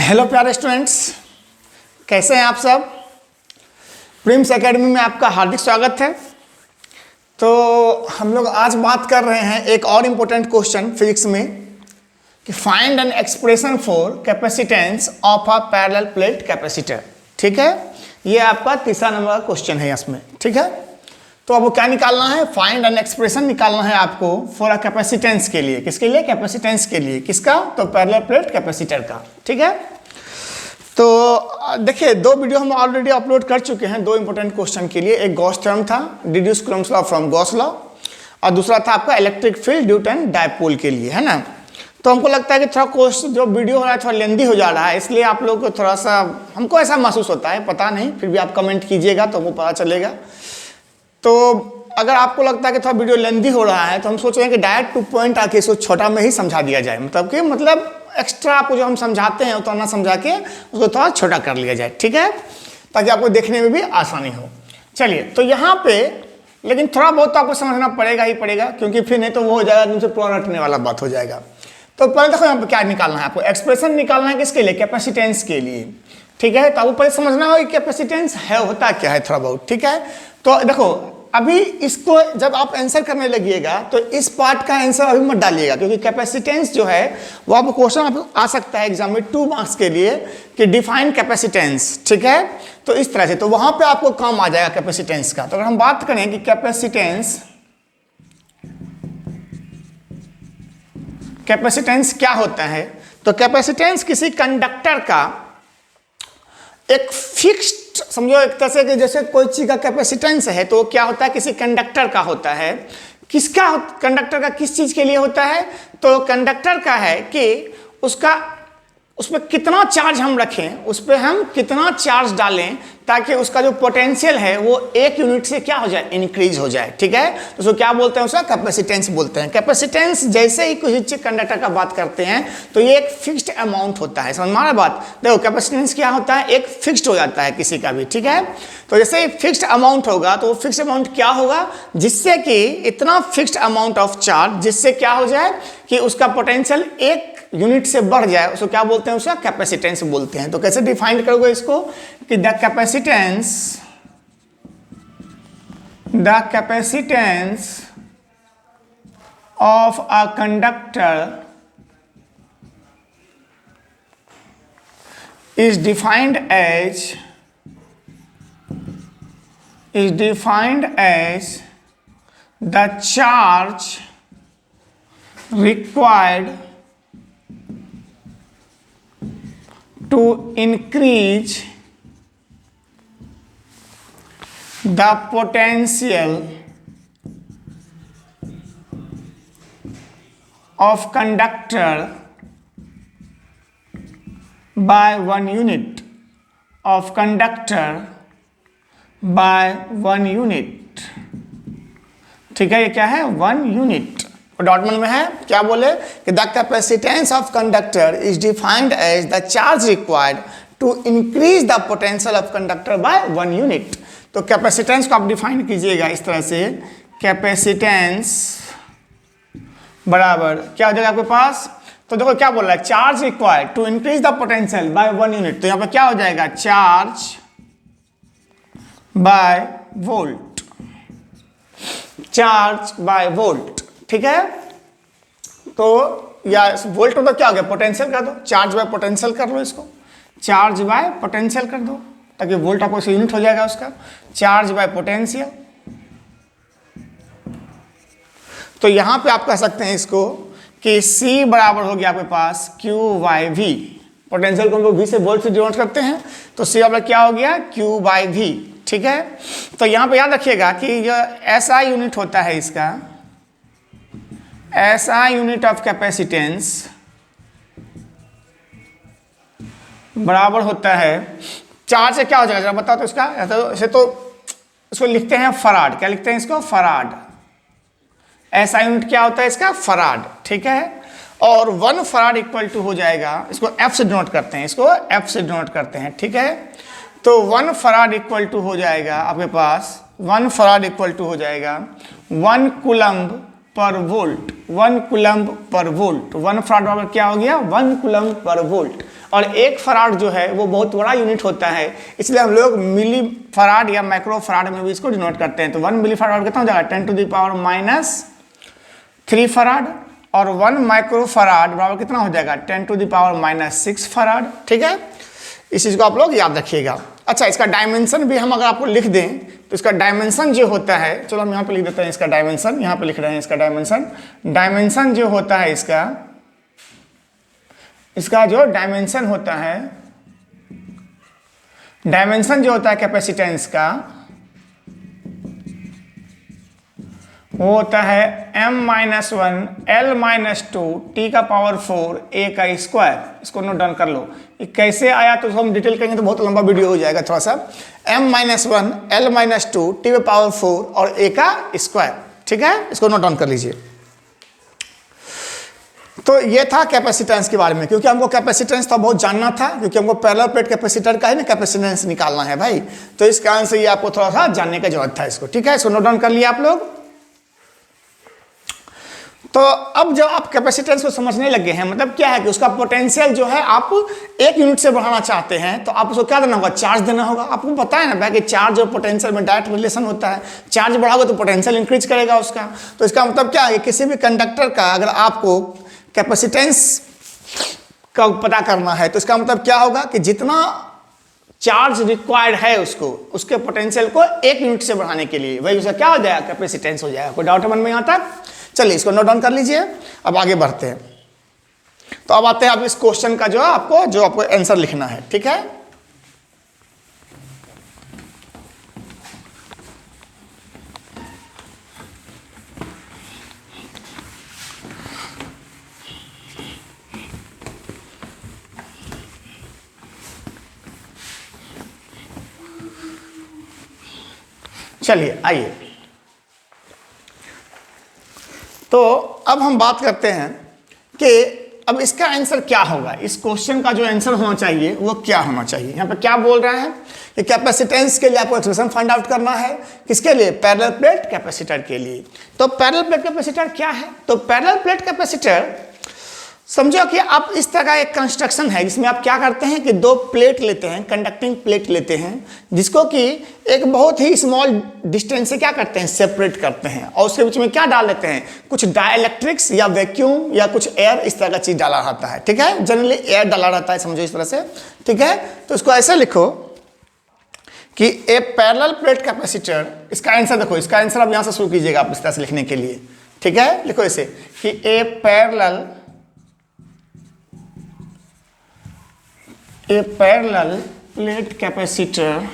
Hello प्यारे students, कैसे हैं आप सब। प्रिम्स एकेडमी में आपका हार्दिक स्वागत है। तो हम लोग आज बात कर रहे हैं एक और इम्पोर्टेंट क्वेश्चन फिजिक्स में कि find an expression for capacitance of a parallel plate capacitor. ठीक है, ये आपका तीसरा नंबर का क्वेश्चन है इसमें। ठीक है, तो आपको क्या निकालना है, फाइंड एन एक्सप्रेशन निकालना है आपको फॉर अ कैपेसिटेंस के लिए। किसके लिए? कैपेसिटेंस के लिए। किसका? तो पैरेलल प्लेट कैपेसिटर का। ठीक है, तो देखिए दो वीडियो हम ऑलरेडी अपलोड कर चुके हैं दो इंपॉर्टेंट क्वेश्चन के लिए। एक गॉस थ्योरम था, deduce Coulomb's law from Gauss law, और दूसरा था आपका electric field due to an dipole के लिए, है ना। तो हमको लगता है कि थोड़ा क्वेश्चन जो वीडियो हो रहा है थोड़ा लेंदी हो जा रहा है, इसलिए आप लोग को थोड़ा सा हमको ऐसा महसूस होता है, पता नहीं, फिर भी आप कमेंट कीजिएगा तो हमको पता चलेगा। तो अगर आपको लगता है कि थोड़ा वीडियो लेंदी हो रहा है तो हम सोच रहे हैं कि डायरेक्ट टू पॉइंट आके इसको छोटा में ही समझा दिया जाए। मतलब एक्स्ट्रा आपको जो हम समझाते हैं उतना ना समझा के उसको थोड़ा छोटा कर लिया जाए। ठीक है, ताकि आपको देखने में भी आसानी हो। चलिए, तो यहाँ पे लेकिन थोड़ा बहुत तो आपको समझना पड़ेगा ही पड़ेगा, क्योंकि फिर नहीं तो वो हो जाएगा तुमसे पूरा रटने वाला बात हो जाएगा। तो पहले देखो यहाँ पे क्या निकालना है आपको, एक्सप्रेशन निकालना है किसके लिए? कैपेसिटेंस के लिए। ठीक है, तो आपको पहले समझना हो कि कैपेसिटेंस है होता क्या है थोड़ा बहुत। ठीक है, तो देखो अभी इसको जब आप आंसर करने लगिएगा तो इस पार्ट का आंसर अभी मत डालिएगा, क्योंकि कैपेसिटेंस जो है वो आपको क्वेश्चन आ सकता है एग्जाम में 2 मार्क्स के लिए कि डिफाइन कैपेसिटेंस। ठीक है, तो इस तरह से तो वहां पे आपको काम आ जाएगा कैपेसिटेंस का। तो अगर हम बात करें कि कैपेसिटेंस क्या होता है, तो कैपेसिटेंस किसी कंडक्टर का एक फिक्स्ड, समझो एक तरह से कि जैसे कोई चीज का कैपेसिटेंस है तो क्या होता है, किसी कंडक्टर का होता है। किसका? कंडक्टर का किस चीज के लिए होता है? तो कंडक्टर का है कि उस पर कितना चार्ज हम रखें, उस पर हम कितना चार्ज डालें ताकि उसका जो पोटेंशियल है वो 1 यूनिट से क्या हो जाए, इंक्रीज हो जाए। ठीक है, तो उसको क्या बोलते हैं? उसका कैपेसिटेंस बोलते हैं। कैपेसिटेंस जैसे ही कुछ कंडक्टर का बात करते हैं तो ये एक फिक्स्ड अमाउंट होता है। समझ में आ रहा है बात? देखो कैपेसिटेंस क्या होता है, एक फिक्स्ड हो जाता है किसी का भी। ठीक है, तो जैसे ही फिक्स्ड अमाउंट होगा तो वो फिक्स्ड अमाउंट क्या होगा, जिससे कि इतना फिक्स्ड अमाउंट ऑफ चार्ज जिससे क्या हो जाए कि उसका पोटेंशियल 1 यूनिट से बढ़ जाए, उसको क्या बोलते हैं? उसका कैपेसिटेंस बोलते हैं। तो कैसे डिफाइन करोगे इसको कि the capacitance of a conductor is defined as the charge required to increase the potential of conductor by 1 unit of conductor by 1 unit। ठीक है, ये क्या है? 1 यूनिट। डॉटमन में है क्या बोले कि the capacitance of conductor is defined as the charge required to increase the potential of conductor by 1 unit. तो कैपेसिटेंस को आप डिफाइन कीजिएगा इस तरह से, कैपेसिटेंस बराबर क्या हो जाएगा आपके पास? तो देखो क्या बोल रहा है, charge required to increase the potential by 1 unit. तो यहां पे क्या हो जाएगा, charge by volt, charge by volt. ठीक है, तो या वोल्ट मतलब क्या हो गया, पोटेंशियल कर दो, चार्ज बाय पोटेंशियल कर लो, इसको चार्ज बाय पोटेंशियल कर दो ताकि वोल्ट आपको यूनिट हो जाएगा उसका, चार्ज बाय पोटेंशियल। तो यहां पे आप कह सकते हैं इसको कि C बराबर हो गया आपके पास Q/V। पोटेंशियल को हम लोग V से वोल्ट से डिनोट करते हैं, तो C बराबर क्या हो गया, Q/V। ठीक है, तो यहां पे याद रखिएगा कि जो SI यूनिट होता है इसका, SI यूनिट ऑफ कैपेसिटेंस बराबर होता है चार्ज से क्या हो जाएगा, जरा बताओ तो इसका। ऐसे तो इसको लिखते हैं फराड। क्या लिखते हैं इसको? फराड। SI यूनिट क्या होता है इसका? फराड। ठीक है, और 1 फराड इक्वल टू हो जाएगा, इसको F से डिनोट करते हैं, इसको F से डिनोट करते हैं। ठीक है, तो 1 फराड इक्वल टू हो जाएगा आपके पास, 1 फराड इक्वल टू हो जाएगा 1 कूलम्ब पर वोल्ट, 1 कूलम्ब पर वोल्ट। 1 फराड बराबर क्या हो गया, 1 कूलम्ब पर वोल्ट। और 1 फराड जो है वो बहुत बड़ा यूनिट होता है, इसलिए हम लोग मिली फराड या माइक्रो फराड में भी इसको डिनोट करते हैं। तो 1 मिली फराड कितना हो जाएगा, 10⁻³ फराड। और 1 माइक्रो फराड बराबर कितना हो जाएगा, 10⁻⁻6 फराड। ठीक है, इस चीज़ को आप लोग याद रखिएगा। अच्छा, इसका डायमेंशन भी हम अगर आपको लिख दें तो इसका डायमेंशन जो होता है, चलो हम यहाँ पे लिख देते हैं इसका डायमेंशन, यहाँ पे लिख रहे हैं इसका डायमेंशन। डायमेंशन जो होता है इसका जो डायमेंशन होता है, डायमेंशन जो होता है कैपेसिटेंस का, वो होता है m-1 L-2 T⁴ a का स्क्वायर। इसको नोट डाउन कर लो। ये कैसे आया तो हम डिटेल करेंगे तो बहुत लंबा वीडियो हो जाएगा थोड़ा सा। m-1 L-2 T⁴ और a का स्क्वायर। ठीक है, इसको नोट डाउन कर लीजिए। तो ये था कैपेसिटेंस के बारे में, क्योंकि हमको कैपेसिटेंस तो बहुत जानना था, क्योंकि हमको पैरेलल प्लेट कैपेसिटर का ही ना कैपेसिटेंस निकालना है भाई। तो इस कारण से ये आपको थोड़ा सा जानने की जरूरत था इसको। ठीक है, इसको नोट डाउन कर लिया आप लोग। तो अब जब आप कैपेसिटेंस को समझने लगे हैं, मतलब क्या है कि उसका पोटेंशियल जो है आप 1 यूनिट से बढ़ाना चाहते हैं, तो आप उसको क्या देना होगा, चार्ज देना होगा। आपको पता है ना भाई कि चार्ज और पोटेंशियल में डायरेक्ट रिलेशन होता है। चार्ज बढ़ाओगे तो पोटेंशियल इंक्रीज करेगा उसका। तो इसका मतलब क्या है कि किसी भी कंडक्टर का अगर आपको कैपेसिटेंस का पता करना है तो इसका मतलब क्या होगा कि जितना चार्ज रिक्वायर्ड है उसको, उसके पोटेंशियल को 1 यूनिट से बढ़ाने के लिए, वही उसका क्या हो जाएगा, कैपेसिटेंस हो जाएगा। कोई डाउट है मन में यहाँ तक? चलिए इसको नोट डाउन कर लीजिए। अब आगे बढ़ते हैं। तो अब आते हैं अब इस क्वेश्चन का जो आपको आंसर लिखना है। ठीक है, चलिए आइए। तो अब हम बात करते हैं कि अब इसका आंसर क्या होगा, इस क्वेश्चन का जो आंसर होना चाहिए वो क्या होना चाहिए। यहाँ पे क्या बोल रहा है कि कैपेसिटेंस के लिए आपको एक्सप्रेशन फाइंड आउट करना है। किसके लिए, पैरेलल प्लेट कैपेसिटर के लिए। तो पैरेलल प्लेट कैपेसिटर क्या है, तो पैरेलल प्लेट कैपेसिटर समझो कि आप इस तरह का एक कंस्ट्रक्शन है जिसमें आप क्या करते हैं कि 2 प्लेट लेते हैं, कंडक्टिंग प्लेट लेते हैं, जिसको कि एक बहुत ही स्मॉल डिस्टेंस से क्या करते हैं, सेपरेट करते हैं। और उसके बीच में क्या डाल देते हैं, कुछ डाइलेक्ट्रिक्स या वैक्यूम या कुछ एयर, इस तरह का चीज डाला रहता है। ठीक है, जनरली एयर डाला रहता है, समझो इस तरह से। ठीक है, तो इसको ऐसे लिखो कि ए पैरेलल प्लेट कैपेसिटर, इसका आंसर देखो, इसका आंसर आप यहां से शुरू कीजिएगा आप इस तरह से लिखने के लिए। ठीक है, लिखो इसे कि ए पैरेलल प्लेट कैपेसिटर,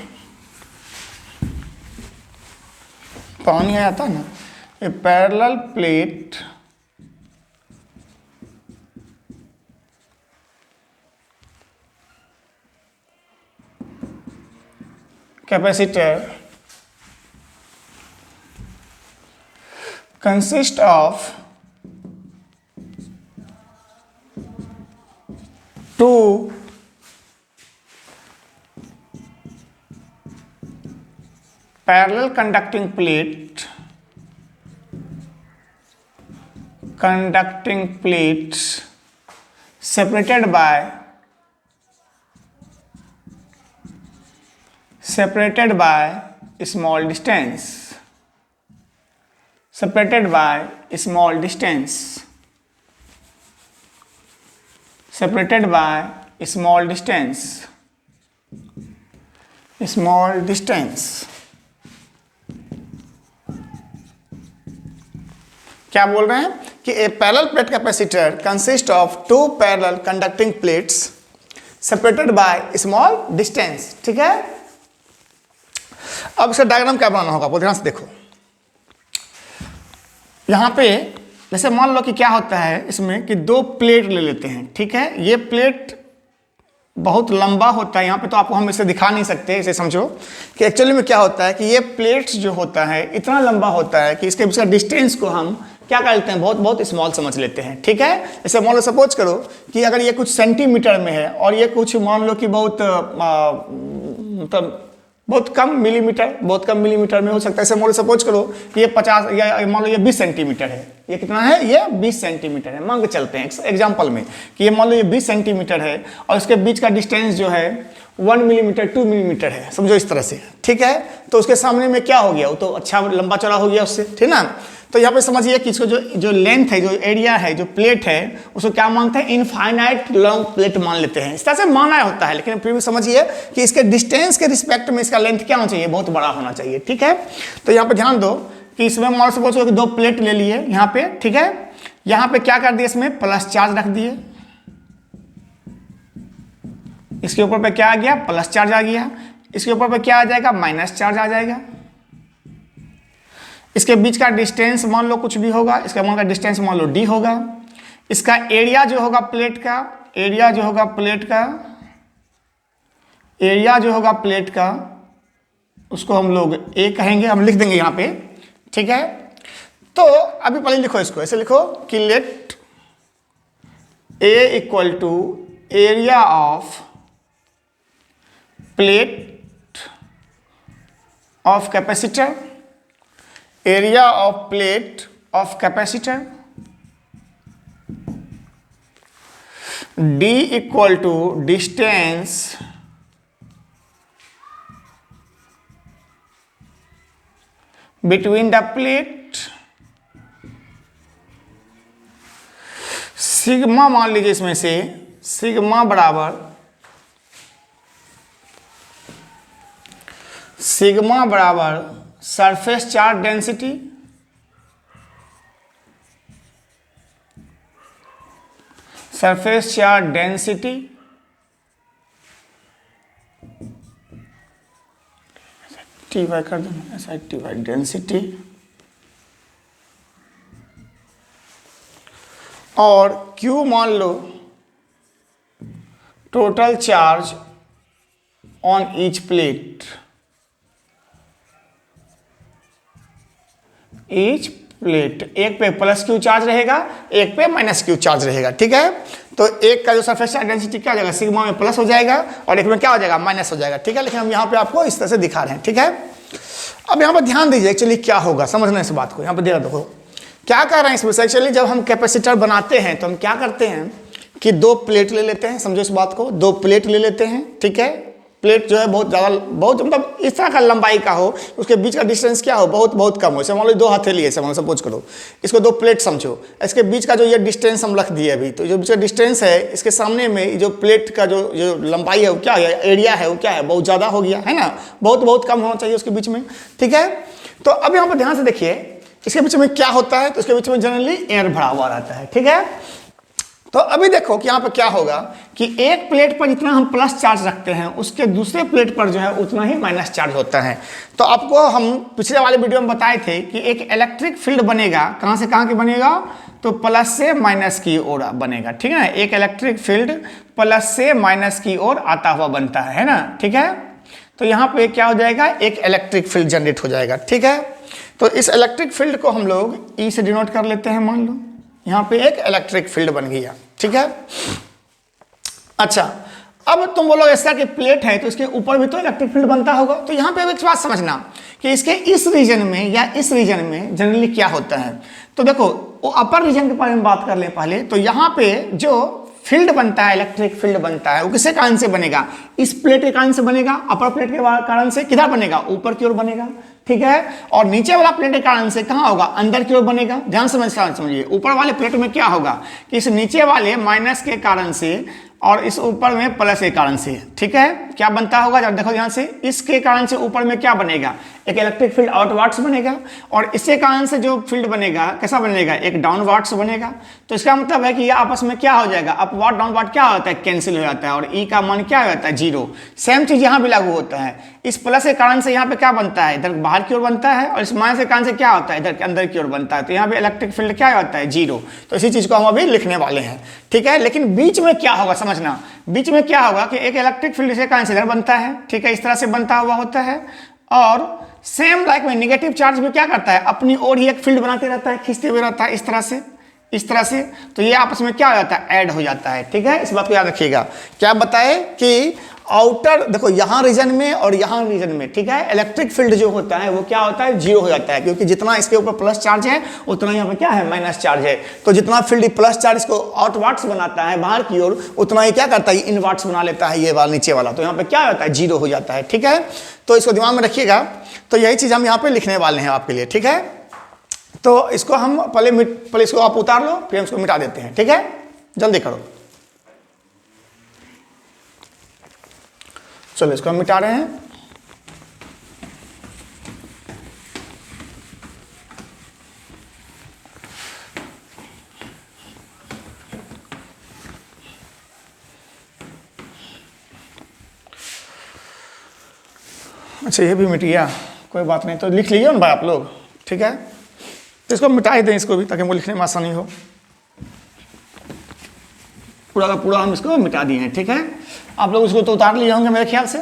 पानी आया था ना, a parallel plate capacitor consist of 2 parallel conducting plates separated by small distance, separated by small distance, separated by small distance, small distance। क्या बोल रहे हैं कि a parallel plate capacitor consist of 2 parallel conducting plates separated by small distance. ठीक है, अब इसका diagram क्या बनाना होगा, बहुत ध्यान से देखो। यहां पे जैसे मान लो कि क्या होता है इसमें कि 2 प्लेट ले लेते हैं। ठीक है, ये प्लेट बहुत लंबा होता है, यहाँ पे तो आपको हम इसे दिखा नहीं सकते। इसे समझो कि एक्चुअली में क्या होता है कि ये प्लेट्स जो होता है इतना लंबा होता है कि इसके बीच का डिस्टेंस को हम क्या कर लेते हैं, बहुत बहुत स्मॉल समझ लेते हैं। ठीक है, जैसे मान लो सपोज करो कि अगर ये कुछ सेंटीमीटर में है और ये कुछ मान लो कि बहुत मतलब बहुत कम मिलीमीटर में हो सकता है। ऐसे मान लो सपोज करो कि ये 50 या मान लो ये 20 सेंटीमीटर है, ये कितना है, ये 20 सेंटीमीटर है, मान के चलते हैं एग्जाम्पल में कि ये मान लो ये 20 सेंटीमीटर है और इसके बीच का डिस्टेंस जो है 1 मिलीमीटर 2 मिलीमीटर है, समझो इस तरह से, ठीक है। तो उसके सामने में क्या हो गया, वो तो अच्छा लंबा चौड़ा हो गया उससे, ठीक ना। तो यहाँ पे समझिए कि इसको जो लेंथ है, जो एरिया है, जो प्लेट है, उसको क्या मानते हैं, इनफाइनाइट लॉन्ग प्लेट मान लेते हैं। इस तरह से माना होता है, लेकिन फिर भी समझिए कि इसके डिस्टेंस के रिस्पेक्ट में इसका लेंथ क्या होना चाहिए, बहुत बड़ा होना चाहिए, ठीक है। तो यहाँ पे ध्यान दो कि इसमें मान सपोज कि 2 प्लेट ले लिए यहाँ पे, ठीक है। यहाँ पे क्या कर दिए, इसमें प्लस चार्ज रख दिए, इसके ऊपर पे क्या आ गया, प्लस चार्ज आ गया, इसके ऊपर पे क्या आ जाएगा, माइनस चार्ज आ जाएगा। इसके बीच का डिस्टेंस मान लो कुछ भी होगा, इसका मान का डिस्टेंस मान लो d होगा। इसका एरिया जो होगा प्लेट का, एरिया जो होगा प्लेट का उसको हम लोग a कहेंगे, हम लिख देंगे यहाँ पे, ठीक है। तो अभी पहले लिखो इसको, ऐसे लिखो कि let a equal to area of plate of capacitor, area of plate of capacitor, d equal to distance between the plate, sigma मान लीजिए इसमें से, सिग्मा बराबर surface charge density, t y कर देना, ऐसा टी वाई डेंसिटी, और Q मान लो total charge on each plate, एक पे प्लस Q चार्ज रहेगा, एक पे माइनस Q चार्ज रहेगा, ठीक है। तो एक का जो सरफेस चार्ज डेंसिटी क्या हो जाएगा, सिग्मा में प्लस हो जाएगा और एक में क्या हो जाएगा, माइनस हो जाएगा, ठीक है। लेकिन हम यहाँ पे आपको इस तरह से दिखा रहे हैं, ठीक है। अब यहाँ पर ध्यान दीजिए एक्चुअली क्या होगा, समझना इस बात को, यहाँ पर देखो क्या कर रहे हैं इसमें से। एक्चुअली जब हम कैपेसिटर बनाते हैं तो हम क्या करते हैं कि 2 प्लेट ले लेते हैं, समझो इस बात को, 2 प्लेट ले लेते हैं, ठीक है। प्लेट जो है बहुत मतलब इस तरह का लंबाई का हो, उसके बीच का डिस्टेंस क्या हो, बहुत कम हो। जैसे मान लो 2 हथेली है, सपोज करो, इसको 2 प्लेट समझो, इसके बीच का जो ये डिस्टेंस हम रख दिए अभी, तो जो बीच का डिस्टेंस है, इसके सामने में जो प्लेट का जो लंबाई है वो क्या है, एरिया है वो क्या है, बहुत ज़्यादा हो गया है ना, बहुत कम होना चाहिए उसके बीच में, ठीक है। तो अब यहाँ पर ध्यान से देखिए इसके बीच में क्या होता है, तो इसके बीच में जनरली एयर भरा हुआ रहता है, ठीक है। तो अभी देखो कि यहाँ पर क्या होगा कि एक प्लेट पर जितना हम प्लस चार्ज रखते हैं, उसके दूसरे प्लेट पर जो है उतना ही माइनस चार्ज होता है। तो आपको हम पिछले वाले वीडियो में बताए थे कि एक इलेक्ट्रिक फील्ड बनेगा, कहाँ से कहाँ की बनेगा, तो प्लस से माइनस की ओर बनेगा, ठीक है ना। एक इलेक्ट्रिक फील्ड प्लस से माइनस की ओर आता हुआ बनता है ना, ठीक है। तो यहाँ पे क्या हो जाएगा, एक इलेक्ट्रिक फील्ड जनरेट हो जाएगा, ठीक है। तो इस इलेक्ट्रिक फील्ड को हम लोग ई से डिनोट कर लेते हैं, मान लो यहाँ पे एक इलेक्ट्रिक फील्ड बन गया, ठीक है। अच्छा, अब तुम बोलो ऐसा कि प्लेट है तो इसके ऊपर भी तो इलेक्ट्रिक फील्ड बनता होगा। तो यहाँ पे एक बात समझना कि इसके इस रीजन में या इस रीजन में जनरली क्या होता है। तो देखो वो अपर रीजन के बारे में बात कर ले पहले। तो यहाँ पे जो फील्ड बनता है, इलेक्ट्रिक फील्ड बनता है, वो किसके कारण से बनेगा, इस प्लेट के कारण से बनेगा। अपर प्लेट के कारण से किधर बनेगा, ऊपर की ओर बनेगा, ठीक है। और नीचे वाला प्लेट के कारण से कहाँ होगा, अंदर की ओर बनेगा। ध्यान समझिए, ऊपर वाले प्लेट में क्या होगा कि इस नीचे वाले माइनस के कारण से और इस ऊपर में प्लस के कारण से, ठीक है, क्या बनता होगा। जब देखो ध्यान से, इसके कारण से ऊपर में क्या बनेगा, एक इलेक्ट्रिक फील्ड आउटवर्ड्स बनेगा, और इसके कारण से जो फील्ड बनेगा कैसा बनेगा, एक डाउनवर्ड्स बनेगा। तो इसका मतलब है कि ये आपस में क्या हो जाएगा, अपवर्ड डाउनवर्ड क्या होता है, कैंसिल हो जाता है, और ई का मान क्या हो जाता है, 0। सेम चीज यहाँ भी लागू होता है। इस प्लस के कारण से यहाँ पे क्या बनता है, इधर बाहर की ओर बनता है, और इस माइनस के कारण से क्या होता है, इधर अंदर की ओर बनता है। तो यहाँ पे इलेक्ट्रिक फील्ड क्या होता है, 0। तो इसी चीज को हम अभी लिखने वाले हैं, ठीक है। लेकिन बीच में क्या होगा समझना, बीच में क्या होगा कि एक इलेक्ट्रिक फील्ड से कारण से इधर बनता है, ठीक है, इस तरह से बनता हुआ होता है। और सेम लाइक में नेगेटिव चार्ज भी क्या करता है, अपनी ओर ही एक फील्ड बनाते रहता है, खींचते हुए रहता है इस तरह से, इस तरह से। तो ये आपस में क्या हो जाता है, ऐड हो जाता है, ठीक है। इस बात को याद रखिएगा। क्या बताए कि आउटर देखो यहाँ रीजन में और यहाँ रीजन में, ठीक है, इलेक्ट्रिक फील्ड जो होता है वो क्या होता है, जीरो हो जाता है, क्योंकि जितना इसके ऊपर प्लस चार्ज है उतना यहाँ पे क्या है, माइनस चार्ज है। तो जितना फील्ड प्लस चार्ज इसको आउटवर्ड्स बनाता है बाहर की ओर, उतना ही क्या करता है, इनवर्ट्स बना लेता है ये वाला नीचे वाला। तो यहाँ पे क्या होता है, जीरो हो जाता है, ठीक है। तो इसको दिमाग में रखिएगा। तो यही चीज हम यहाँ पे लिखने वाले हैं आपके लिए, ठीक है। तो इसको हम पहले इसको आप उतार लो, फिर हम इसको मिटा देते हैं, ठीक है। जल्दी करो, चलो इसको हम मिटा रहे हैं। अच्छा ये भी मिट गया, कोई बात नहीं। तो लिख लीजिए ना भाई आप लोग, ठीक है। तो इसको मिटा ही दें इसको भी, ताकि वो लिखने में आसानी हो। पूरा का पूरा हम इसको मिटा दिए हैं, ठीक है। आप लोग इसको तो उतार लिए होंगे मेरे ख्याल से।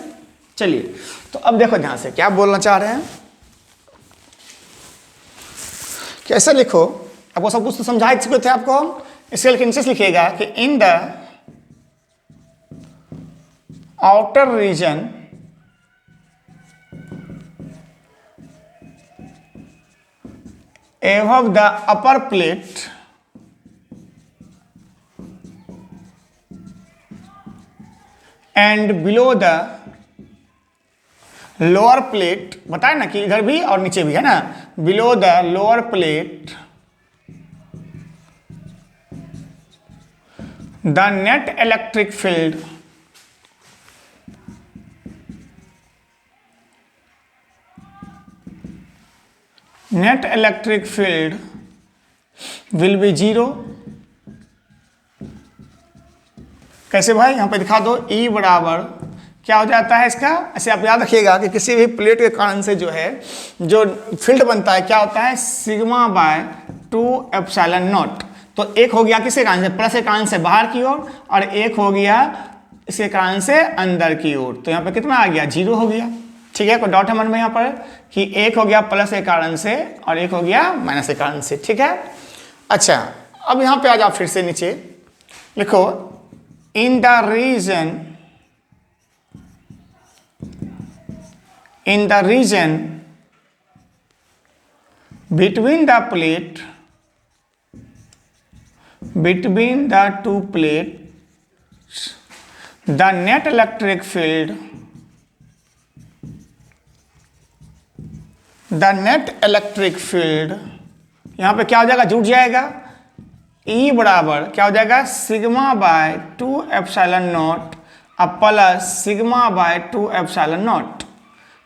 चलिए तो अब देखो ध्यान से क्या बोलना चाह रहे हैं, कैसे लिखो। आपको सब कुछ तो समझा चुके थे आपको। इसके के नीचे लिखिएगा कि in the outer region above the upper plate and below the lower plate, बताए ना कि इधर भी और नीचे भी है ना, below the lower plate the net electric field will be zero। कैसे भाई, यहां पे दिखा दो। E बराबर क्या हो जाता है इसका, ऐसे आप याद रखिएगा कि किसी भी प्लेट के कारण से जो है जो फील्ड बनता है क्या होता है, सिग्मा बाय 2 एप्सिलॉन नॉट। तो एक हो गया किसके कारण से, प्लस के कारण से बाहर की ओर, और एक हो गया इसके कारण से अंदर की ओर। तो यहाँ पे कितना आ गया, जीरो हो गया, ठीक है। कोई डाउट है मन में यहाँ पर कि एक हो गया प्लस के कारण से और एक हो गया माइनस के कारण से, ठीक है। अच्छा अब यहाँ पे आ जाओ फिर से नीचे लिखो, in the region between the two plates the net electric field यहां पे क्या हो जाएगा, जुड़ जाएगा। E बराबर क्या हो जाएगा, सिग्मा बाय 2 एप्सिलॉन नॉट अब plus sigma bye 2 epsilon not.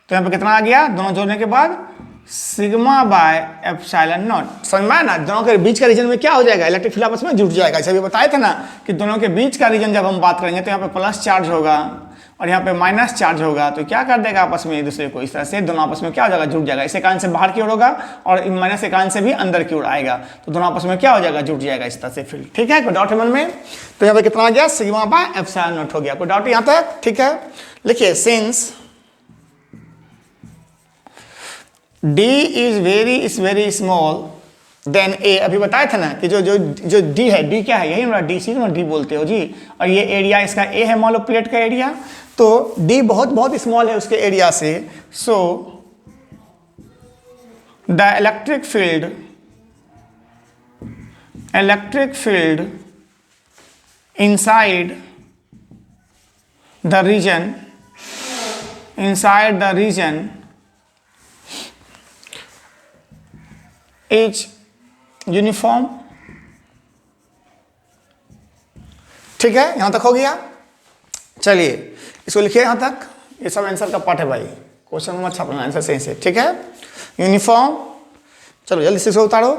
तो यहाँ पे कितना आ गया, दोनों जोड़ने के बाद सिग्मा बाय एप्सिलॉन नॉट। समझ में आया ना, दोनों के बीच का रीजन में क्या हो जाएगा, इलेक्ट्रिक फील्ड आपस में जुड़ जाएगा। जैसे अभी बताए थे ना कि दोनों के बीच का रीजन जब हम बात करेंगे तो यहाँ पे प्लस चार्ज होगा और यहाँ पे माइनस चार्ज होगा। तो क्या कर देगा आपस में एक दूसरे को, इस तरह से दोनों आपस में क्या हो जाएगा, जुड़ जाएगा। इसे कारण से बाहर की ओर होगा और माइनस के कारण से भी अंदर की ओर आएगा। तो दोनों आपस में क्या हो जाएगा, जुड़ जाएगा इस तरह से फील्ड, ठीक है। कोई डाउट है मन में। तो यहाँ पे कितना आ गया, सिग्मा बाय एप्सिलॉन नॉट हो गया। कोई डाउट यहाँ तक, ठीक है। लिखिए, since D is very small than A, अभी बताए थे ना कि जो D है, D क्या है, यही हमारा DC को D बोलते हो जी। और ये एरिया इसका A है, मान लो प्लेट का एरिया। तो D बहुत स्मॉल है उसके एरिया से। So the electric field inside the region is uniform, ठीक है। यहां तक हो गया। चलिए इसको लिखिए यहां तक, ये सब आंसर का पार्ट है भाई, क्वेश्चन में अच्छा अपना आंसर सही से, ठीक है। यूनिफॉर्म, चलो जल्दी से इसको उतारो।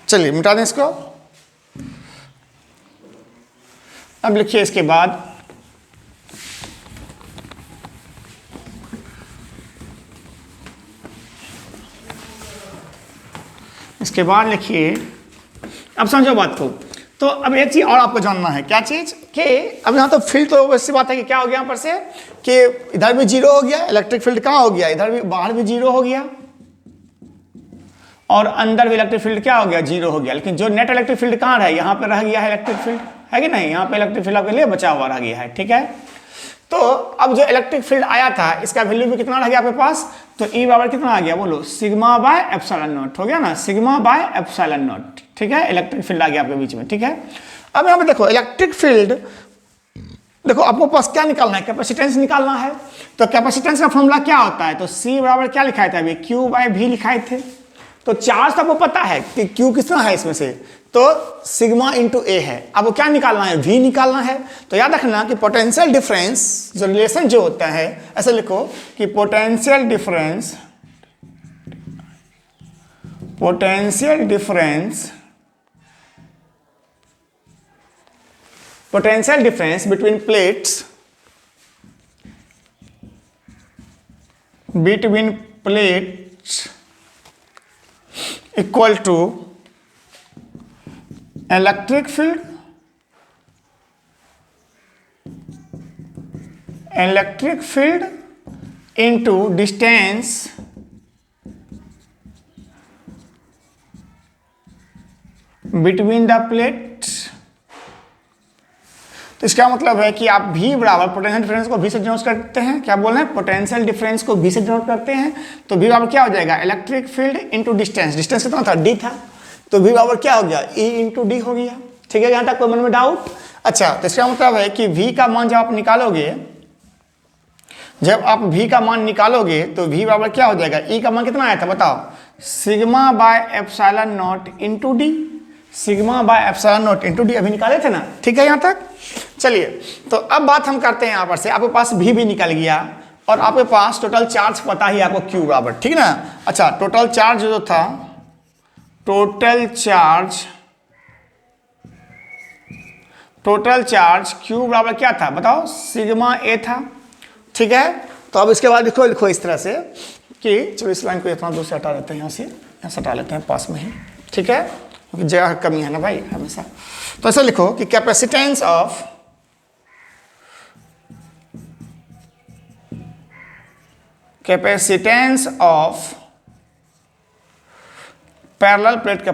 चलिए मिटा दें इसको। अब लिखिए इसके बाद लिखिए, अब समझो बात को। तो अब एक चीज और आपको जानना है, क्या चीज कि अब यहाँ तो फील्ड तो वैसी बात है कि क्या हो गया यहाँ पर से कि इधर भी जीरो हो गया, इलेक्ट्रिक फील्ड कहाँ हो गया, इधर भी बाहर भी जीरो हो गया। और अंदर भी इलेक्ट्रिक फील्ड क्या हो गया, 0 हो गया। लेकिन जो नेट इलेक्ट्रिक फील्ड कहाँ है, यहाँ पे रह गया है इलेक्ट्रिक फील्ड, है कि नहीं, यहाँ पे इलेक्ट्रिक फील्ड आपके लिए बचा हुआ रह गया है, ठीक है। तो अब जो इलेक्ट्रिक फील्ड आया था इसका वैल्यू भी कितना रह गया आपके पास, तो ई बराबर कितना आ गया बोलो, सिग्मा बाय एप्सिलॉन नॉट हो गया ना, सिग्मा बाय एप्सिलॉन नॉट, ठीक है। इलेक्ट्रिक फील्ड आ गया आपके बीच में, ठीक है। अब यहाँ पे देखो इलेक्ट्रिक फील्ड, देखो आपको पास क्या निकालना है, कैपेसिटेंस निकालना है। तो कैपेसिटेंस का फॉर्मूला क्या होता है, तो सी बराबर क्या लिखाए थे अभी, क्यू बाय वी लिखाए थे। तो चार्ज तो आपको पता है कि क्यू कितना है इसमें से, तो सिग्मा इंटू ए है। अब क्या निकालना है, वी निकालना है। तो याद रखना कि पोटेंशियल डिफरेंस जो रिलेशन जो होता है, ऐसे लिखो कि potential difference between plates equal to electric field into distance between the plates। तो इसका मतलब है कि आप भी बराबर पोटेंशियल डिफरेंस को भी से डिनोट करते हैं, क्या बोल रहे हैं, पोटेंशियल डिफरेंस को भी से डिनोट करते हैं। तो भी बराबर क्या हो जाएगा, electric field into distance, distance कितना था, डी था, तो भी बराबर क्या हो गया, ई इंटू डी हो गया, ठीक है। यहाँ तक कोई मन में डाउट। अच्छा, तो इसका मतलब है कि v का मान जब आप निकालोगे, तो v बराबर क्या हो जाएगा, e का मान कितना आया था बताओ, sigma bye epsilon not into D, sigma bye epsilon not into D अभी निकाले थे ना, ठीक है यहाँ तक। चलिए, तो अब बात हम करते हैं यहाँ पर से, आपके पास v भी निकल गया और आपके पास टोटल चार्ज पता ही आपको q बराबर, ठीक ना। अच्छा, टोटल चार्ज जो था, टोटल चार्ज q बराबर क्या था बताओ, सिग्मा a था, ठीक है। तो अब इसके बाद लिखो इस तरह से कि चलो इस लाइन को इतना दूर से हटा देते हैं, यहाँ से यहाँ से हटा लेते हैं पास में ही, ठीक है, क्योंकि जगह कमी है ना भाई हमेशा। तो ऐसा लिखो कि capacitance of parallel plate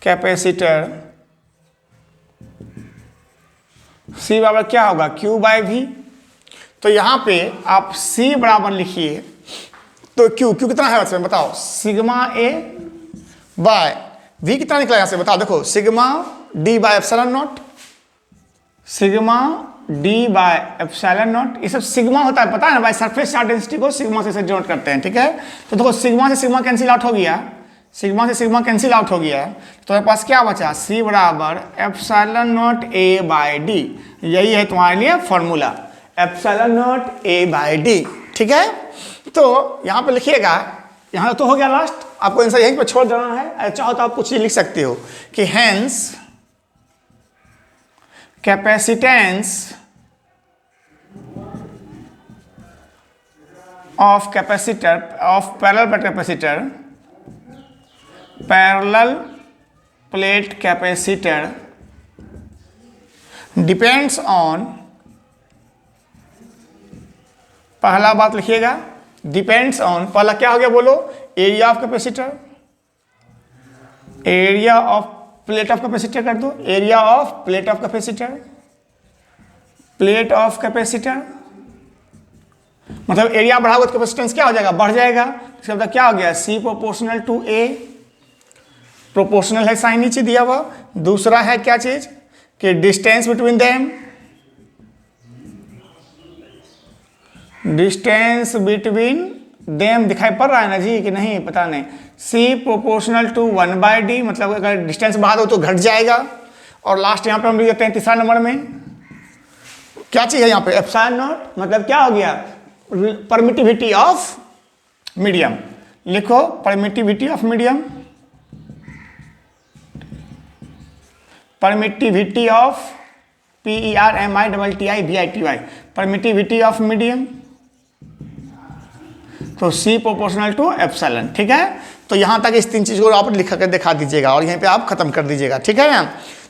capacitor C बराबर क्या होगा, Q बाय V। तो यहाँ पे आप C बराबर लिखिए, तो Q कितना है उसमें बताओ, सिग्मा A बाय V कितना निकला यहाँ से बताओ, देखो sigma D bye epsilon not, sigma D bye epsilon not, ये सब सिग्मा होता है पता है ना भाई, सरफेस चार्ज डेंसिटी को सिग्मा से डिनोट करते हैं, ठीक है। तो देखो सिग्मा से सिग्मा कैंसिल आउट हो गया, तो मेरे पास क्या बचा, C बराबर epsilon naught A by D, यही है तुम्हारे लिए formula, epsilon naught A by D, ठीक है। तो यहाँ पे लिखिएगा, यहाँ तो हो गया लास्ट, आपको आंसर यहीं पे छोड़ देना है, चाहो तो आप कुछ लिख सकते हो कि hence capacitance of parallel plate capacitor depends on, पहला बात लिखिएगा, डिपेंड्स ऑन, पहला क्या हो गया बोलो, area of capacitor, area of plate of capacitor कर दो, area of plate of capacitor, मतलब एरिया बढ़ाओगे तो कैपेसिटेंस क्या हो जाएगा, बढ़ जाएगा। इसका मतलब क्या हो गया, C proportional to A, proportional है साइन नीचे दिया हुआ। दूसरा है क्या चीज कि डिस्टेंस बिटवीन देम, दिखाई पड़ रहा है ना जी कि नहीं पता नहीं, C प्रोपोर्शनल टू 1/D, मतलब अगर डिस्टेंस बढ़ा दो तो घट जाएगा। और लास्ट यहाँ पे हम लिख देते हैं तीसरा नंबर में क्या चीज है यहाँ पे, एप्सिलॉन नॉट, मतलब क्या हो गया, परमिटिविटी ऑफ मीडियम, लिखो permittivity of medium, permittivity of PERMITTIVITY, permittivity of medium, तो C प्रोपोर्शनल टू एप्सिलॉन, ठीक है। तो यहां तक इस तीन चीज को आप लिख कर दिखा दीजिएगा और यहीं पे आप खत्म कर दीजिएगा, ठीक है ना।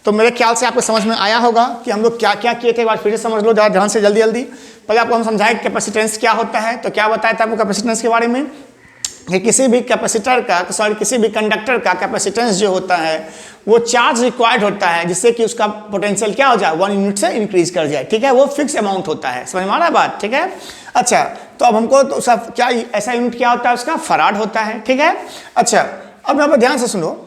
तो मेरे ख्याल से आपको समझ में आया होगा कि हम लोग क्या क्या किए थे, एक बार फिर से समझ लो ज़रा ध्यान से, जल्दी जल्दी। पहले आपको हम समझाए कैपेसिटेंस क्या होता है, तो क्या बताया था आपको कैपेसिटेंस के बारे में कि किसी भी कैपेसिटर का, सॉरी किसी भी कंडक्टर का कैपेसिटेंस जो होता है वो चार्ज रिक्वायर्ड होता है जिससे कि उसका पोटेंशियल क्या हो जाए, 1 यूनिट से इंक्रीज कर जाए, ठीक है। वो फिक्स अमाउंट होता है, समझ में आ रहा है बात, ठीक है। अच्छा, तो अब हमको तो उसका क्या ऐसा यूनिट क्या होता है, उसका फराड होता है, ठीक है। अच्छा, अब यहाँ पर ध्यान से सुनो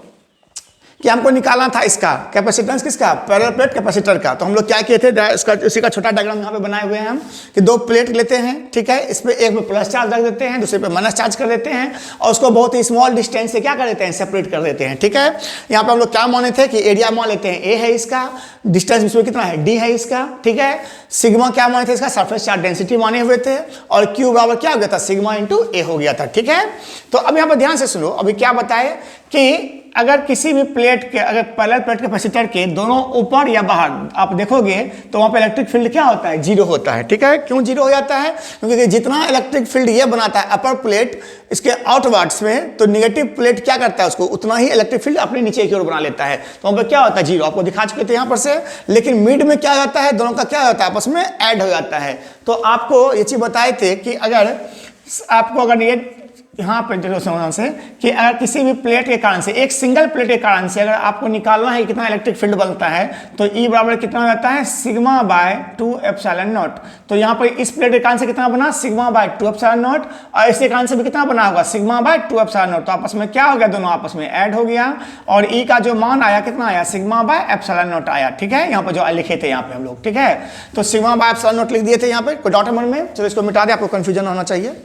कि हमको निकालना था इसका कैपेसिटेंस, किसका, पैरेलल प्लेट कैपेसिटर का। तो हम लोग क्या किए थे, इसका उसी का छोटा डायग्राम यहाँ पे बनाए हुए हैं हम, कि 2 प्लेट लेते हैं, ठीक है। इस पे एक में प्लस चार्ज रख देते हैं, दूसरे पे माइनस चार्ज कर देते हैं, और उसको बहुत ही स्मॉल डिस्टेंस से क्या कर देते हैं, सेपरेट कर देते हैं, ठीक है। यहाँ पे हम लोग क्या माने थे कि एरिया मान लेते हैं, ए है इसका, डिस्टेंस इसमें कितना है, डी है इसका, ठीक है। सिग्मा क्या माने थे, इसका सरफेस चार्ज डेंसिटी माने हुए थे, और क्यू बराबर क्या हो गया था, सिग्मा इंटू ए हो गया था, ठीक है। तो अब यहाँ पर ध्यान से सुनो, अभी क्या बताए कि अगर किसी भी प्लेट के, अगर पैरेलल प्लेट कैपेसिटर के दोनों ऊपर या बाहर आप देखोगे तो वहां पे इलेक्ट्रिक फील्ड क्या होता है, 0 होता है, ठीक है। क्यों 0 हो जाता है, क्योंकि जितना इलेक्ट्रिक फील्ड ये बनाता है अपर प्लेट इसके आउटवर्ड्स में, तो नेगेटिव प्लेट क्या करता है, उसको उतना ही इलेक्ट्रिक फील्ड अपने नीचे की ओर बना लेता है। तो वहां पर क्या होता है, 0, आपको दिखा चुके थे यहाँ पर से। लेकिन मिड में क्या होता है, दोनों का क्या होता है, आपस में ऐड हो जाता है। तो आपको ये चीज बताए थे कि अगर आपको, अगर ये यहाँ पे देखो समझ से कि अगर किसी भी प्लेट के कारण से, एक सिंगल प्लेट के कारण से अगर आपको निकालना है कितना इलेक्ट्रिक फील्ड बनता है, तो E बराबर कितना हो जाता है, सिग्मा बाय 2 एप्सिलॉन नॉट। तो यहाँ पर इस प्लेट के कारण से कितना बना, सिग्मा बाय 2 एप्सिलॉन नॉट, और इसके कारण से भी कितना बना होगा, सिग्मा बाय 2 एप्सिलॉन नॉट। तो आपस में क्या हो गया, दोनों आपस में ऐड हो गया, और E का जो मान आया कितना आया, सिग्मा बाय एप्सिलॉन नॉट आया, ठीक है। यहाँ पर जो लिखे थे यहाँ पे हम लोग, ठीक है। तो सिग्मा बाय एप्सिलॉन नॉट लिख दिए थे यहाँ पे, कोई डाउट है मन में, चलो इसको मिटा दे, आपको कंफ्यूजन होना चाहिए,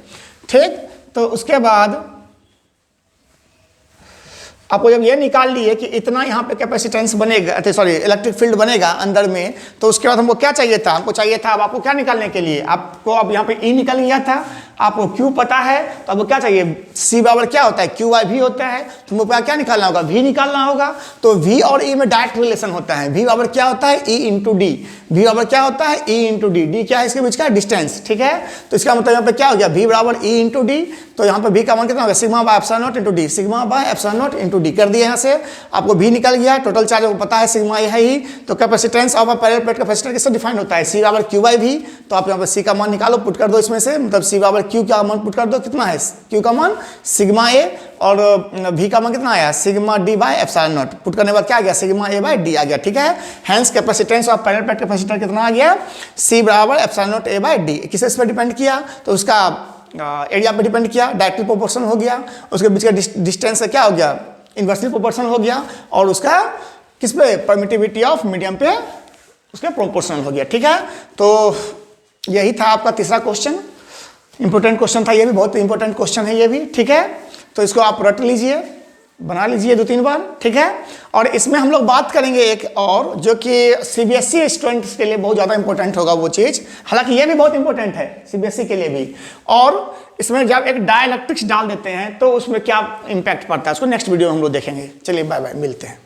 ठीक। तो उसके बाद आपको जब ये निकाल लिए कि इतना यहाँ पे कैपेसिटेंस बनेगा, सॉरी इलेक्ट्रिक फील्ड बनेगा अंदर में, तो उसके बाद हमको क्या चाहिए था, हमको चाहिए था, अब आपको क्या निकालने के लिए, आपको अब यहाँ पे E निकल गया था, आपको Q पता है, तो आपको क्या चाहिए, C बराबर क्या होता है, Q बाय V होता है, तो हमको क्या निकालना होगा, V निकालना होगा। तो V और E में डायरेक्ट रिलेशन होता है, V बराबर क्या होता है, E इंटू डी, V बराबर क्या होता है, E इंटू डी, डी क्या है इसके बीच का डिस्टेंस, ठीक है। तो इसका मतलब यहाँ पे क्या हो गया, V बराबर E इंटू डी, तो यहाँ पे V का मान कितना होगा, sigma bye epsilon not into D, sigma bye epsilon not into D कर दिया यहाँ से, आपको V निकल गया, टोटल चार्ज आपको पता है सिग्मा ए है ही। तो capacitance of a parallel plate capacitor किससे डिफाइन होता है, C बराबर Q बाय V। तो आप यहाँ पे C का मान निकालो, पुट कर दो इसमें से, मतलब C बराबर Q का मान पुट कर दो, कितना है Q का मान सिग्मा ए, और V का मान कितना आया, sigma D by epsilon naught. Put करने के बाद क्या आ गया, सिग्मा ए बाय डी आ गया, ठीक है। Hence capacitance of parallel plate capacitor कितना आ गया, C बराबर epsilon naught A by D. किस पे डिपेंड किया, तो उसका एरिया पे डिपेंड किया, डायरेक्टली प्रोपोर्शन हो गया, उसके बीच का डिस्टेंस से क्या हो गया, इन्वर्सली प्रोपोर्शन हो गया, और उसका किस पे, परमिटिविटी ऑफ मीडियम पे उसका प्रोपोर्शनल हो गया, ठीक है। तो यही था आपका तीसरा क्वेश्चन, इंपॉर्टेंट क्वेश्चन था ये भी, बहुत इंपॉर्टेंट क्वेश्चन है ये भी, ठीक है। तो इसको आप रट लीजिए, बना लीजिए 2-3 बार, ठीक है। और इसमें हम लोग बात करेंगे एक और, जो कि CBSE स्टूडेंट्स के लिए बहुत ज़्यादा इंपॉर्टेंट होगा वो चीज़, हालांकि ये भी बहुत इंपॉर्टेंट है CBSE के लिए भी। और इसमें जब एक डाइलेक्ट्रिक्स डाल देते हैं तो उसमें क्या इम्पैक्ट पड़ता है, उसको नेक्स्ट वीडियो में हम लोग देखेंगे। चलिए बाय बाय, मिलते हैं।